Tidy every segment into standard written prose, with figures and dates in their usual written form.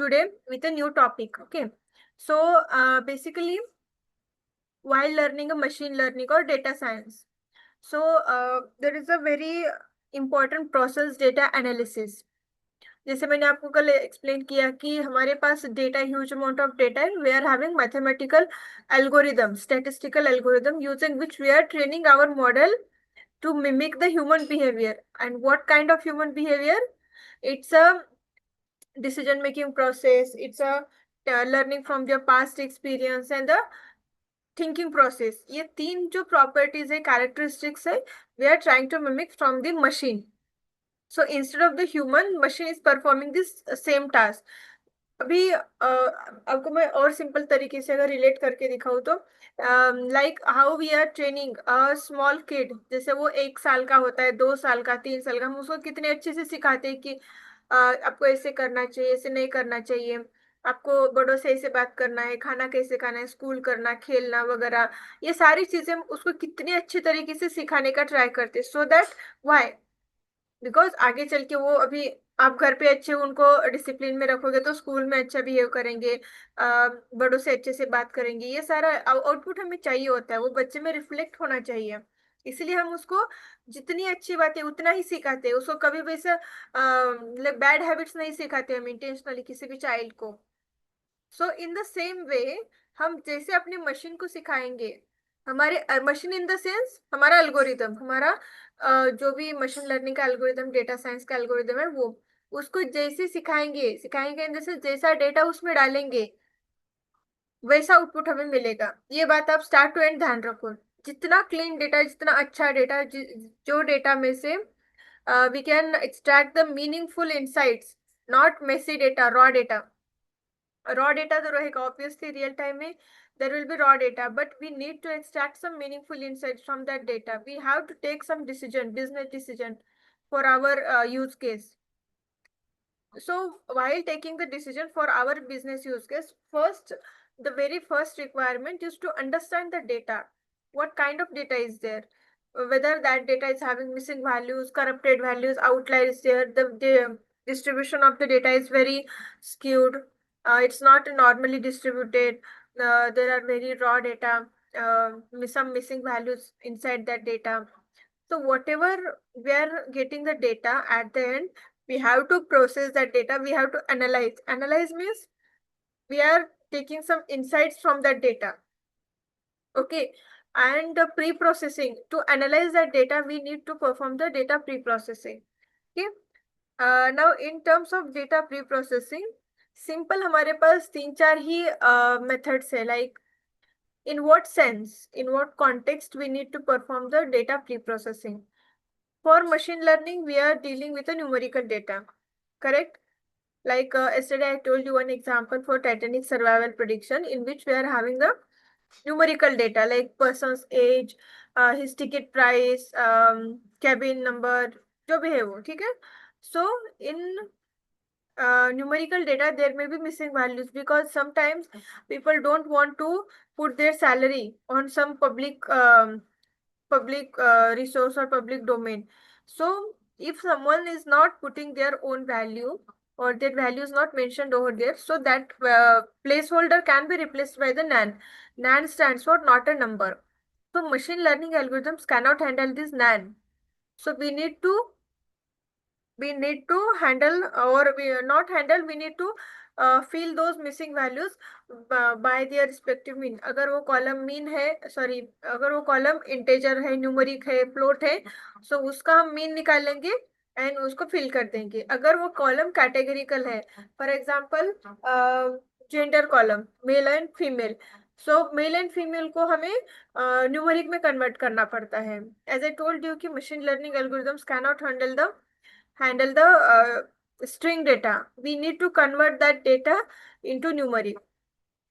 today with a new topic. Okay, so basically, while learning a machine learning or data science, so there is a very important process, data analysis. जैसे मैंने आपको कल explain किया कि हमारे पास data, huge amount of data है, we are having mathematical algorithm, statistical algorithm using which we are training our model to mimic the human behavior. And what kind of human behavior? It's a decision making process, it's a learning from their past experience and the thinking process. ये तीन जो properties है, characteristics है, we are trying to mimic from the machine. So instead of the human, machine is performing this same task. अभी आपको मैं और simple तरीके से अगर रिलेट करके दिखाऊं तो like how we are training a small kid, जैसे वो 1 साल का होता है, 2 साल का, 3 साल का, हम उसको कितने अच्छे से सिखाते हैं कि आपको ऐसे करना चाहिए, ऐसे नहीं करना चाहिए, आपको बड़ों से ऐसे बात करना है, खाना कैसे खाना है, स्कूल करना, खेलना वगैरह, ये सारी चीजें हम उसको कितने अच्छे तरीके से सिखाने का ट्राई करते हैं. सो दैट व्हाई, बिकॉज आगे चल के वो, अभी आप घर पे अच्छे उनको डिसिप्लिन में रखोगे तो स्कूल में अच्छा बिहेव करेंगे, बड़ों से अच्छे से बात करेंगे, ये सारा आउटपुट हमें चाहिए होता है, वो बच्चे में रिफ्लेक्ट होना चाहिए. इसलिए हम उसको जितनी अच्छी बातें उतना ही सिखाते हैं, उसको कभी भी ऐसा बैड हैबिट्स नहीं सिखाते हम इंटेंशनली किसी भी चाइल्ड को. सो इन द सेम वे, हम जैसे अपने मशीन को सिखाएंगे, हमारे मशीन इन द सेंस हमारा एल्गोरिदम, हमारा जो भी मशीन लर्निंग का एल्गोरिदम, डेटा साइंस का एल्गोरिदम है, वो उसको जैसे सिखाएंगे सिखाएंगे इन द सेंस जैसा डेटा उसमें डालेंगे वैसा आउटपुट हमें मिलेगा. ये बात आप स्टार्ट टू एंड ध्यान रखो. जितना क्लीन डेटा, जितना अच्छा डेटा, जो डेटा में से we can extract the meaningful insights, not messy data, raw data. Raw data तो रहेगा ऑब्वियसली, रियल टाइम में there will be raw data, but we need to extract some meaningful insights from that data. We have to take some decision, business decision for our use case. So while taking the decision for our business use case, first, the very first requirement is to understand the data. What kind of data is there, whether that data is having missing values, corrupted values, outliers there, the distribution of the data is very skewed, it's not normally distributed, there are very raw data, some missing values inside that data. So whatever we are getting the data, at the end we have to process that data, we have to analyze. Analyze means we are taking some insights from that data. Okay, and the pre-processing, to analyze that data we need to perform the data pre-processing. Okay, now in terms of data pre-processing, simple हमारे पास 3-4 ही methods है. Like, in what sense, in what context we need to perform the data pre-processing? For machine learning, we are dealing with a numerical data, correct? Like yesterday I told you one example for Titanic survival prediction, in which we are having the numerical data like person's age, his ticket price, cabin number, जो भी है वो, ठीक है. So in numerical data there may be missing values, because sometimes people don't want to put their salary on some public resource or public domain. So if someone is not putting their own value, or their value is not mentioned over there, so that placeholder can be replaced by the NaN. NaN stands for not a number. So machine learning algorithms cannot handle this NaN. So we need to handle, or we not handle, we need to fill those missing values by their respective mean. अगर वो column mean है, sorry, अगर वो column integer है, numeric है, float है, सो उसका हम मीन निकाल लेंगे एंड उसको फिल कर देंगे. अगर वो कॉलम कैटेगरिकल है, for example gender column, male and female, so male and female को हमें न्यूमरिक में कन्वर्ट करना पड़ता है. एज आई टोल्ड यू कि machine learning algorithms cannot handle the string data. We need to convert that data into numeric.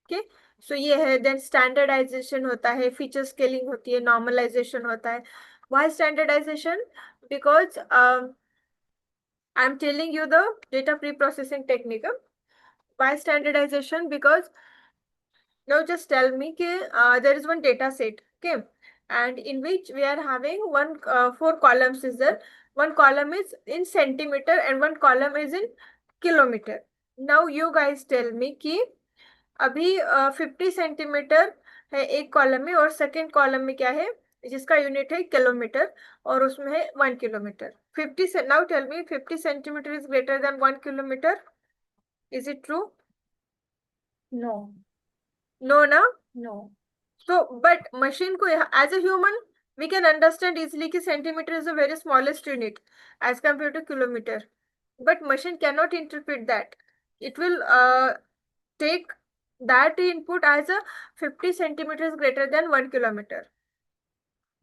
Okay, so ये है. Then standardization होता है, feature scaling होती है, normalization होता है. Why standardization? Because I'm telling you the data pre-processing technique. Why standardization? Because now just tell me there is one data set, okay, and in which we are having 4 columns is there. One column is in centimeter and one column is in kilometer. Now you guys tell me कि अभी 50 centimetre है एक column में, और second column में क्या है जिसका यूनिट है किलोमीटर, और उसमें है 1 किलोमीटर। 50 से now tell me 50 centimetre is greater than 1 kilometre, is it true? No. No ना? नो। So, but machine को as a human we can understand easily कि centimeter is the very smallest unit as compared to kilometer. But machine cannot interpret that. It will take that input as a 50 centimeters greater than 1 kilometer.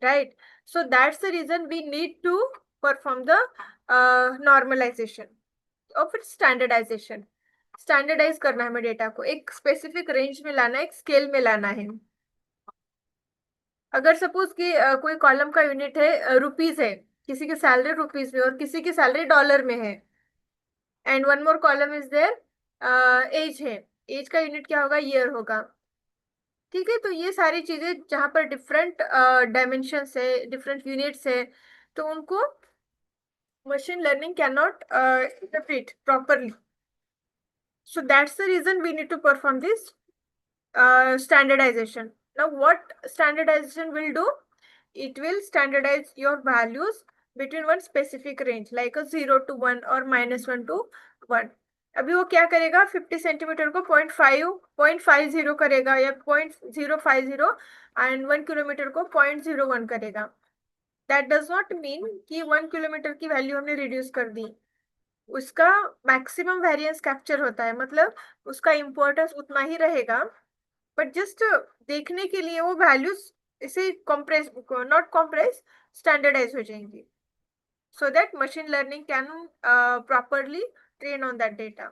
Right? So that's the reason we need to perform the normalization और फिर standardisation. Standardise करना है हमें data को, एक specific range में लाना है, एक स्केल में लाना है। अगर सपोज कि कोई कॉलम का यूनिट है रुपीज है, किसी की सैलरी रुपीज में और किसी की सैलरी डॉलर में है, and one more column is there age है, एज का यूनिट क्या होगा? ईयर होगा। ठीक है, तो ये सारी चीजें जहां पर डिफरेंट डायमेंशंस है, डिफरेंट यूनिट्स है, तो उनको machine learning can not interpret properly. So that's the reason we need to perform this standardization. Now, what standardization will do? It will standardize your values between one specific range, like a 0 to 1 or -1 to 1। अभी वो क्या करेगा? 50 centimetre को 0.50 करेगा, या 0.050, and 1 kilometre को 0.01 करेगा। That does not mean कि 1 किलोमीटर की वैल्यू हमने रिड्यूस कर दी, उसका मैक्सिमम वेरिएंस कैप्चर होता है, मतलब उसका इम्पोर्टेंस उतना ही रहेगा, बट जस्ट देखने के लिए वो वैल्यूज इसे कॉम्प्रेस, नॉट कॉम्प्रेस, स्टैंडर्डाइज हो जाएंगी, so that machine learning can properly train on that data.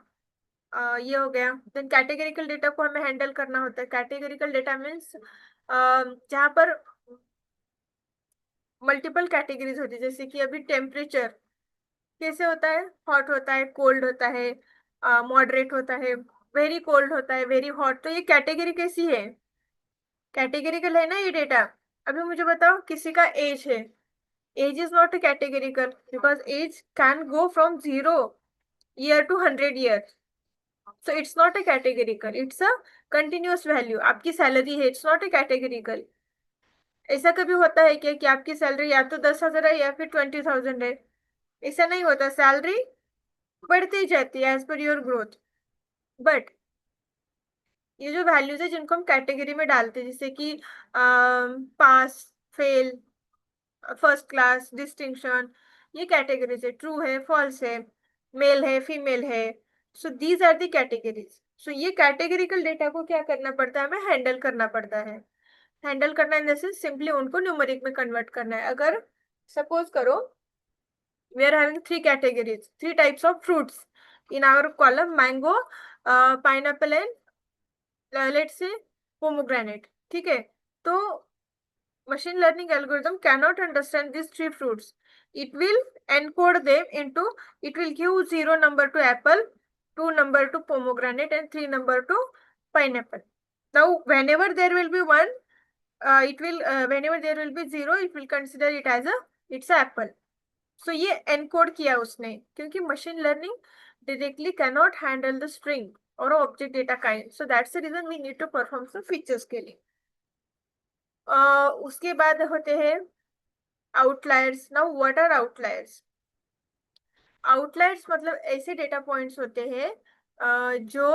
ये हो गया। देन कैटेगरिकल डेटा को हमें हैंडल करना होता है। कैटेगरिकल डेटा मीन्स जहाँ पर मल्टीपल कैटेगरीज होती है, जैसे कि अभी टेम्परेचर कैसे होता है? हॉट होता है, कोल्ड होता है, मॉडरेट होता है, वेरी कोल्ड होता है, वेरी हॉट। तो ये कैटेगरी कैसी है? कैटेगरिकल है ना ये डेटा। अभी मुझे बताओ किसी का एज है, age is not a categorical, because age can go from 0 year to 100 year, so it's not a categorical, it's a continuous value. आपकी सैलरी है, इट्स नॉट अ कैटेगरिकल। ऐसा कभी होता है क्या कि आपकी सैलरी या तो 10,000 है या फिर 20,000 है? ऐसा नहीं होता, सैलरी बढ़ती ही जाती है as per your growth. But ये जो वैल्यूज है जिनको हम कैटेगरी में डालते हैं, जैसे कि pass, fail, first class, distinction, ये कैटेगरीज है। ट्रू है, फॉल्स है, मेल है, फीमेल है, so these are the categories. So ये कैटेगरिकल डेटा को क्या करना पड़ता है? हमें हैंडल करना पड़ता है। हैंडल करना इन द सेंस सिंपली उनको न्यूमेरिक में कन्वर्ट करना है। अगर सपोज करो we are having three categories, three types of fruits in our column: mango, pineapple, and let's say pomegranate। ठीक है, तो machine learning algorithm cannot understand these three fruits. It will encode them into, it will give 0 number to apple, 2 number to pomegranate, and 3 number to pineapple. Now, whenever there will be one, it will whenever there will be 0, it will consider it as a, it's a apple. सो ये encode किया उसने, क्योंकि machine learning directly cannot handle the string और object data kind, so that's the reason we need to perform some features के लिए। उसके बाद होते हैं outliers. Now what are outliers? Outliers मतलब ऐसे डेटा पॉइंट्स होते हैं जो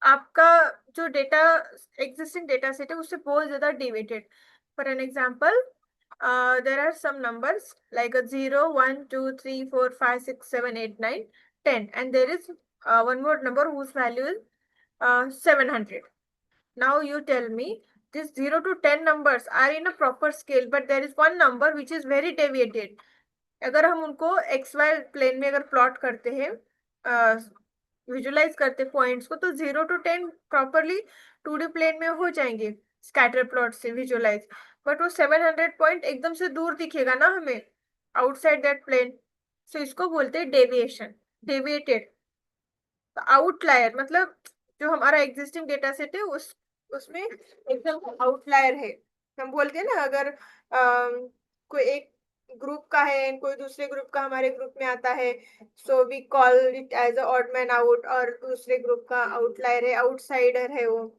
आपका जो डेटा, एग्जिस्टिंग डेटा सेट है उससे बहुत ज्यादा deviated. For an example, there are some numbers like a 0, 1, 2, 3, 4, 5, 6, 7, 8, 9, 10, and there is one more number whose value is 700. Now you tell me, these 0 to 10 numbers are in a proper scale, but there is one number which is very deviated. अगर हम उनको x Y plane में अगर plot करते हैं, visualise करते points को, तो 0 to 10 प्रॉपरली 2D प्लेन में हो जाएंगे स्कैटर प्लॉट से विजुलाइज। बट वो 700 पॉइंट एकदम से दूर दिखेगा ना हमें, आउटसाइड दैट प्लेन। सो इसको बोलते हैं डेविएशन, डेविएटेड। आउटलायर मतलब जो हमारा एग्जिस्टिंग डेटा सेट है उसमें एकदम आउटलायर है। हम बोलते हैं ना, अगर कोई एक ग्रुप का है and कोई दूसरे ग्रुप का हमारे ग्रुप में आता है, so we call it as a odd man out, और दूसरे ग्रुप का आउटलायर है, आउटसाइडर है वो,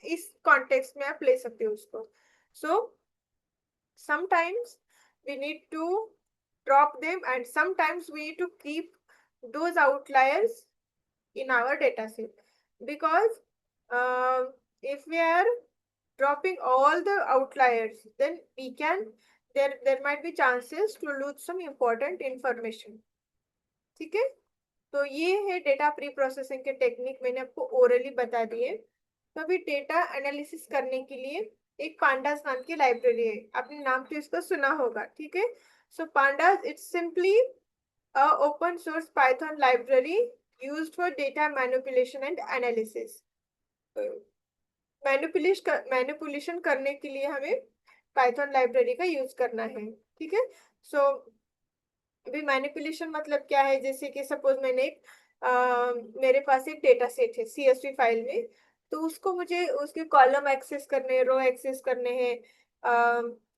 इस कॉन्टेक्स्ट में आप ले सकते हो उसको. सो sometimes we need to drop them, and sometimes we need to keep those outliers in our data set, because if we are dropping all the outliers, then we can, there might be chances to lose some important information. ठीक है. तो ये है data pre processing के technique, मैंने आपको orally बता दिए. तो अभी डेटा एनालिसिस करने के लिए एक पांडास नाम की लाइब्रेरी है, आपने नाम तो इसका सुना होगा. ठीक है. So pandas it's simply a open source Python library used for data manipulation and analysis. Manipulation करने के लिए हमें पाइथन लाइब्रेरी का यूज करना है. ठीक है. सो अभी मैनिपुलेशन मतलब क्या है, जैसे कि सपोज मैंने एक मेरे पास एक डेटा सेट है CSV फाइल में, तो उसको मुझे उसके कॉलम एक्सेस करने हैं, रो एक्सेस करने हैं,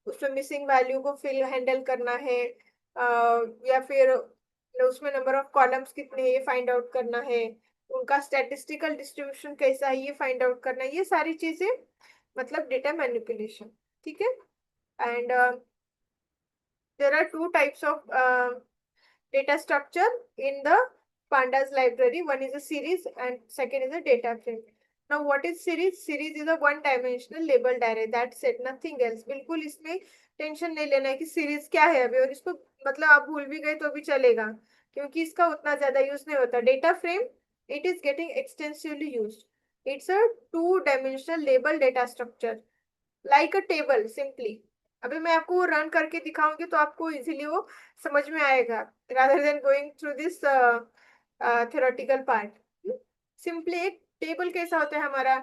उसमें मिसिंग वैल्यू को फिल हैंडल करना है, या फिर उसमें नंबर ऑफ कॉलम्स कितने हैं ये फाइंड आउट करना है, उनका स्टैटिस्टिकल डिस्ट्रीब्यूशन कैसा है ये फाइंड आउट करना है, ये सारी चीजें मतलब डेटा मैनिपुलेशन. ठीक है. And there are two types of data structure in the pandas library. One is a series and second is a data frame. Now what is series? Series is a one dimensional labeled array, that's it, nothing else. बिल्कुल इसमें tension नहीं लेना है कि series क्या है अभी, और इसको मतलब आप भूल भी गए तो भी चलेगा, क्योंकि इसका उतना ज्यादा यूज नहीं होता. Data frame, it is getting extensively used. It's a two dimensional label data structure like a table simply. अभी मैं आपको वो रन करके दिखाऊंगी तो आपको इजीली वो समझ में आएगा, rather than going through this theoretical part. Simply एक टेबल कैसा होता है हमारा,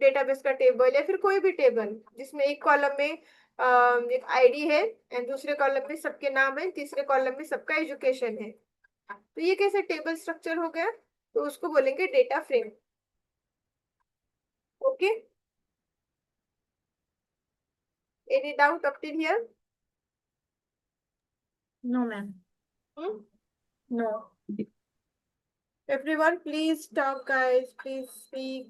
डेटाबेस का टेबल या फिर कोई भी टेबल जिसमें एक कॉलम में एक आईडी है एंड दूसरे कॉलम में सबके नाम है, तीसरे कॉलम में सबका एजुकेशन है. तो ये कैसे टेबल स्ट्रक्चर हो गया, तो उसको बोलेंगे data frame. Okay. Any doubt up till here? No, ma'am. No. Everyone, please talk, guys. Please speak.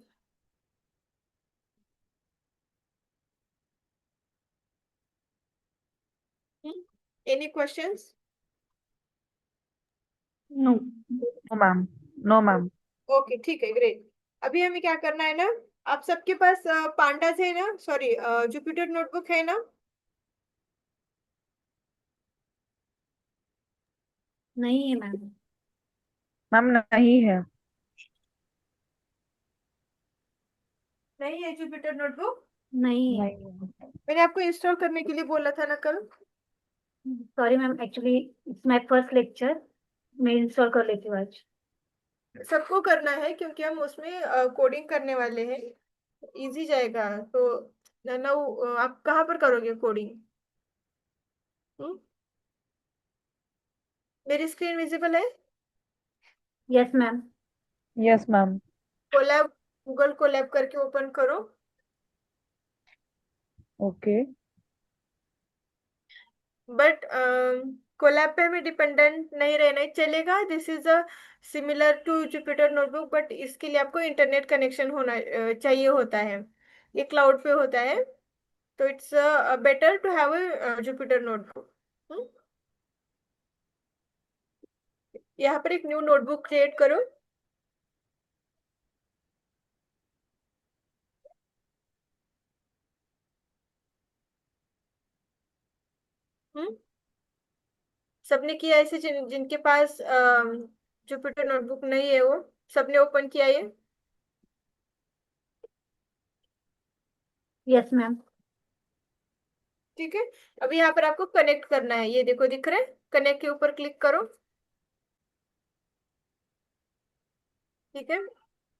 Any questions? No. No, ma'am. No, ma'am. Okay ठीक है, ग्रेट. अभी हमें क्या करना है ना, आप सबके पास पांडास है ना, सॉरी जुपिटर नोटबुक है ना? नहीं है मैम. मैम नहीं है. नहीं है जुपिटर नोटबुक? नहीं है. नहीं है. मैंने आपको इंस्टॉल करने के लिए बोला था ना कल. Sorry ma'am, actually it's my first lecture. मैं इंस्टॉल कर लेती हूँ आज. सबको करना है क्योंकि हम उसमें कोडिंग करने वाले हैं, इजी जाएगा. तो ना आप कहाँ पर करोगे कोडिंग? मेरी स्क्रीन विजिबल है? Yes ma'am. Yes, ma'am. Colab, Google Colab करके ओपन करो. Okay. बट कोलैब पे हमें डिपेंडेंट नहीं रहना ही चलेगा. This is a similar to Jupyter notebook, but इसके लिए आपको इंटरनेट कनेक्शन होना चाहिए होता है, ये क्लाउड पे होता है. तो it's better to have a Jupyter notebook. यहाँ पर एक न्यू नोटबुक क्रिएट करो. हम्म. सबने किया ऐसे, जिनके पास जुपिटर नोटबुक नहीं है वो सबने ओपन किया ये? Yes ma'am. ठीक है. अभी यहाँ पर आपको कनेक्ट करना है, ये देखो दिख रहा है, कनेक्ट के ऊपर क्लिक करो. ठीक है.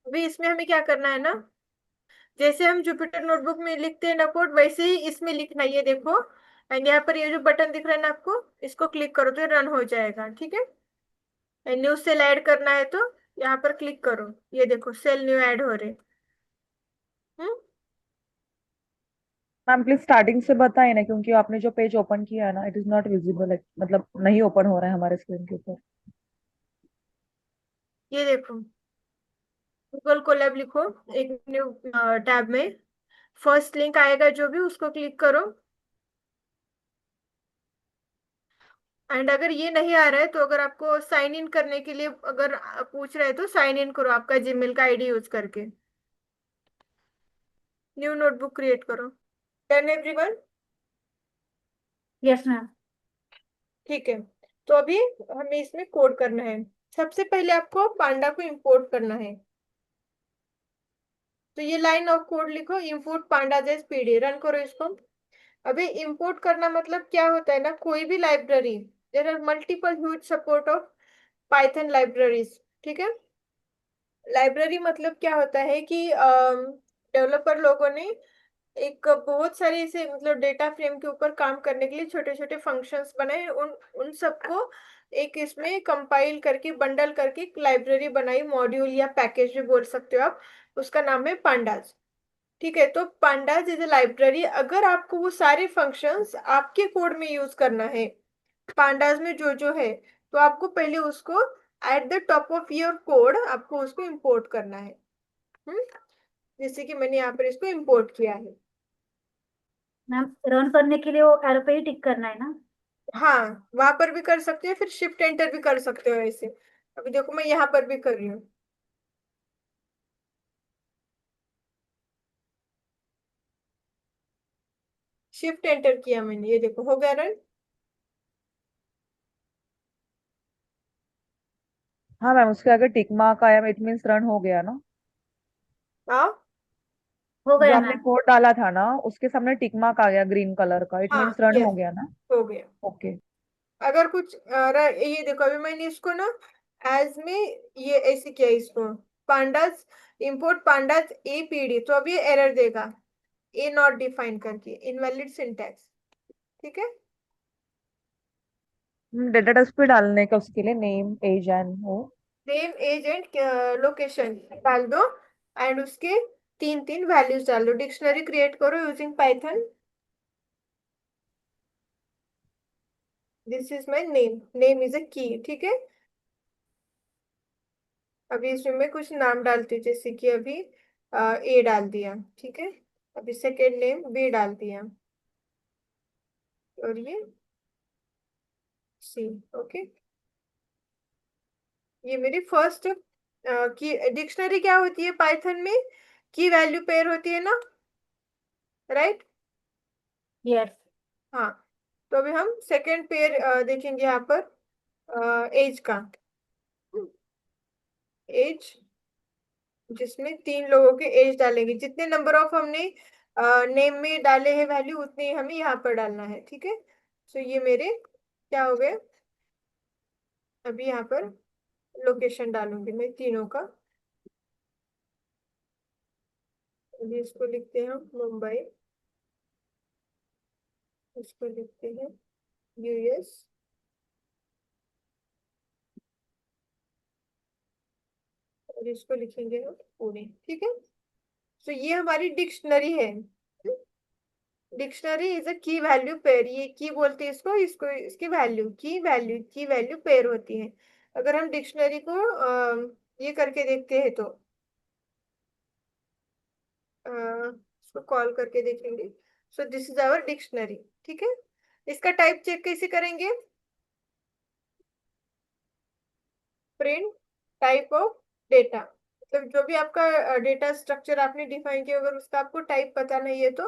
अभी इसमें हमें क्या करना है ना, जैसे हम जुपिटर नोटबुक में लिखते हैं ना कोड, वैसे ही इसमें लिखना है, ये देखो. एंड यहाँ पर ये जो बटन दिख रहा है ना आपको, इसको क्लिक करो तो ये रन हो जाएगा. ठीक है. एंड न्यू सेल ऐड करना है तो यहाँ पर क्लिक करो, ये देखो सेल न्यू ऐड हो रहे. हम्म. मैम प्लीज स्टार्टिंग से बताइए ना, क्योंकि आपने जो पेज ओपन किया है ना, इट इज नॉट विजिबल, मतलब नहीं ओपन हो रहा है हमारे स्क्रीन के ऊपर। ये देखो, गूगल कोलैब लिखो एक न्यू टैब में, फर्स्ट लिंक आएगा जो भी उसको क्लिक करो। एंड अगर ये नहीं आ रहा है तो अगर आपको साइन इन करने के लिए अगर पूछ रहे हैं तो साइन इन करो आपका जीमेल का आईडी यूज करके। न्यू नोटबुक क्रिएट करो। Done everyone? Yes ma'am. ठीक है। तो अभी हमें इसमें कोड करना है। सबसे पहले आपको पांडा को इंपोर्ट करना है। तो ये लाइन ऑफ कोड लिखो, इंपोर्ट पांडा जैस पीडी, रन करो इसको। अभी इंपोर्ट करना मतलब क्या होता है ना, कोई भी library, there are multiple huge support of Python libraries. ठीक है। लाइब्रेरी मतलब क्या होता है कि डेवलपर लोगों ने एक बहुत सारे ऐसे मतलब डेटा फ्रेम के ऊपर काम करने के लिए छोटे छोटे फंक्शंस बनाए, उन उन सबको एक इसमें कंपाइल करके बंडल करके एक लाइब्रेरी बनाई, मॉड्यूल या पैकेज भी बोल सकते हो आप। उसका नाम है पांडाज। ठीक है। तो पांडाज इज ए लाइब्रेरी। अगर आपको वो सारे फंक्शंस आपके कोड में यूज करना है, पांडाज में जो जो है, तो आपको पहले उसको at the top of your code आपको उसको इंपोर्ट करना है। हम्म। जैसे कि मैंने यहाँ पर इसको इंपोर्ट किया है। मैम रन करने के लिए वो एरो पे ही टिक करना है ना? हाँ, वहां पर भी कर सकते हो, फिर शिफ्ट एंटर भी कर सकते हो ऐसे। अभी देखो मैं यहाँ पर भी कर रही हूँ। शिफ्ट एंटर किया मैंने, ये देखो हो गया रन। हाँ मैम, उसके आगे टिक मार्क आया, इट मीन्स रन हो गया ना। हाँ। हो जो गया आपने मैम। कोड डाला था ना, उसके सामने टिक मार्क आ गया ग्रीन कलर का, इट मीन्स हाँ रन हो यस, गया ना। हो गया। ओके। अगर कुछ ये देखो अभी मैंने इसको ना एज में ये ऐसे किया इसको, पांडास, इंपोर्ट पांडास एपीडी, तो अब ये एरर देगा, ए नॉट डिफाइन करके, इनवैलिड सिंटैक्स। ठीक है। डेटा टाइप्स पे डालने का, उसके लिए नेम एज एंड वो। नेम एज एंड लोकेशन डाल दो। एंड उसके तीन तीन वैल्यूज डाल दो। डिक्शनरी क्रिएट करो using Python. This is my name, name is a की। ठीक है। अभी इसमें मैं कुछ नाम डालती हूँ, जैसे कि अभी ए डाल दिया। ठीक है। अभी सेकेंड नेम बी डाल दिया, और ये सी। ओके। ये मेरी फर्स्ट की डिक्शनरी क्या होती है पाइथन में, की वैल्यू पेयर होती है ना, राइट? यस। हाँ। तो अभी हम सेकेंड पेयर देखेंगे यहाँ पर एज का। एज, जिसमें तीन लोगों के एज डालेंगे, जितने नंबर ऑफ हमने नेम में डाले हैं वैल्यू, उतने ही हमें यहाँ पर डालना है। ठीक है। सो ये मेरे क्या हो गए। अभी यहाँ पर लोकेशन डालूंगी मैं तीनों का। अभी इसको लिखते हैं हम मुंबई, इसको लिखते हैं यूएस, और इसको लिखेंगे हम पुणे। ठीक है। तो ये हमारी डिक्शनरी है। डिक्शनरी इज अ की वैल्यू पेयर, ये की बोलते हैं इसको, इसको इसकी वैल्यू की वैल्यू पेयर होती है। अगर हम डिक्शनरी को ये करके देखते हैं तो इसको कॉल करके देखेंगे। So this is our dictionary. ठीक है। इसका टाइप चेक कैसे करेंगे, प्रिंट टाइप ऑफ डेटा, मतलब जो भी आपका डेटा स्ट्रक्चर आपने डिफाइन किया, अगर उसका आपको टाइप पता नहीं है तो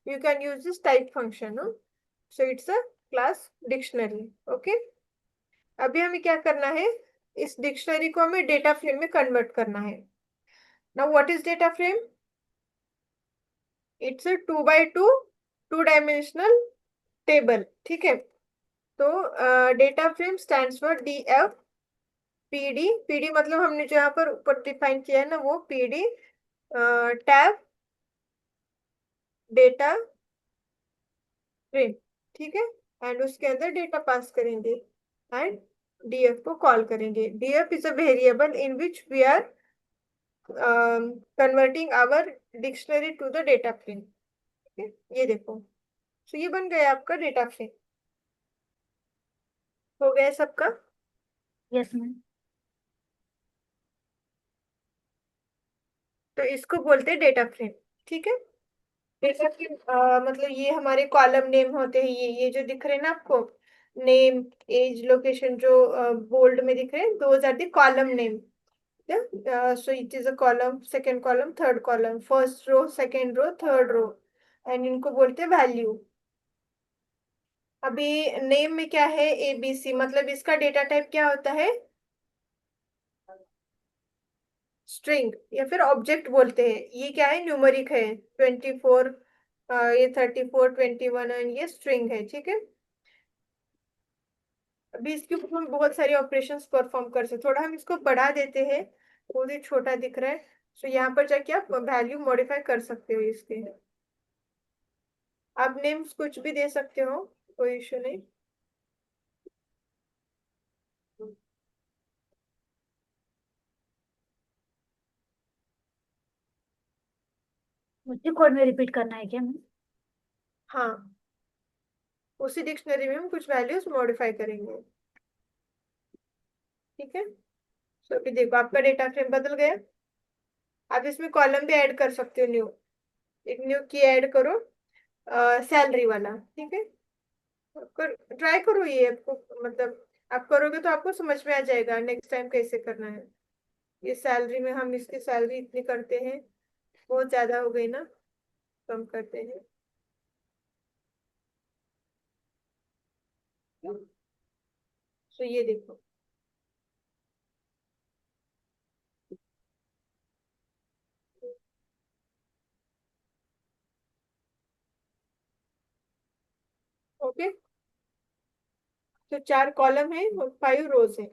you can use this type function. So it's a class dictionary. Okay. अभी हमें क्या करना है, इस डिक्शनरी को हमें डेटा फ्रेम में कन्वर्ट करना है। Now what is data frame? It's a 2 by 2 2 dimensional table. ठीक है। तो data frame stands for DF PD. PD मतलब हमने जो यहाँ पर ऊपर डिफाइन किया है ना, वो पीडी टैब डेटा फ्रेम। ठीक है। एंड उसके अंदर डेटा पास करेंगे एंड डीएफ को कॉल करेंगे। DF is a variable in which we are converting our dictionary to the data frame. ये देखो, तो ये बन गया आपका डेटा फ्रेम। हो गया सबका। Yes ma'am. तो इसको बोलते हैं डेटा फ्रेम। ठीक है। डेटा फ्रेम मतलब ये हमारे कॉलम नेम होते हैं, ये जो दिख रहे हैं ना आपको, नेम, एज, लोकेशन, जो बोल्ड में दिख रहे हैं, those are the column name. So it is a column, second column, third column, first row, second row, third row, and इनको बोलते हैं वैल्यू। अभी नेम में क्या है, ABC, मतलब इसका डेटा टाइप क्या होता है, स्ट्रिंग या फिर ऑब्जेक्ट बोलते हैं। ये क्या है, न्यूमरिक है, 24, ये 34, 21, एंड ये स्ट्रिंग है। ठीक है। अभी इसके ऊपर हम बहुत सारे ऑपरेशंस परफॉर्म कर सकते, थोड़ा हम इसको बढ़ा देते हैं, बहुत ही छोटा दिख रहा है। तो यहाँ पर जाके आप वैल्यू मॉडिफाई कर सकते हो इसके। आप नेम्स कुछ भी दे सकते हो, कोई इशू नहीं। मुझे कोड में रिपीट करना है क्या मैम? हाँ, उसी डिक्शनरी में हम कुछ वैल्यूज मॉडिफाई करेंगे। ठीक है। तो अभी देखो आपका डेटा फ्रेम बदल गया। आप इसमें कॉलम भी ऐड कर सकते हो, न्यू, एक न्यू की ऐड करो, सैलरी वाला। ठीक है। ट्राई करो ये आपको, मतलब आप करोगे तो आपको समझ में आ जाएगा नेक्स्ट टाइम कैसे करना है। ये सैलरी में हम इसकी सैलरी इतनी करते हैं, बहुत ज्यादा हो गई ना, कम करते हैं। तो ये देखो, ओके। तो 4 कॉलम है और 5 रोज है।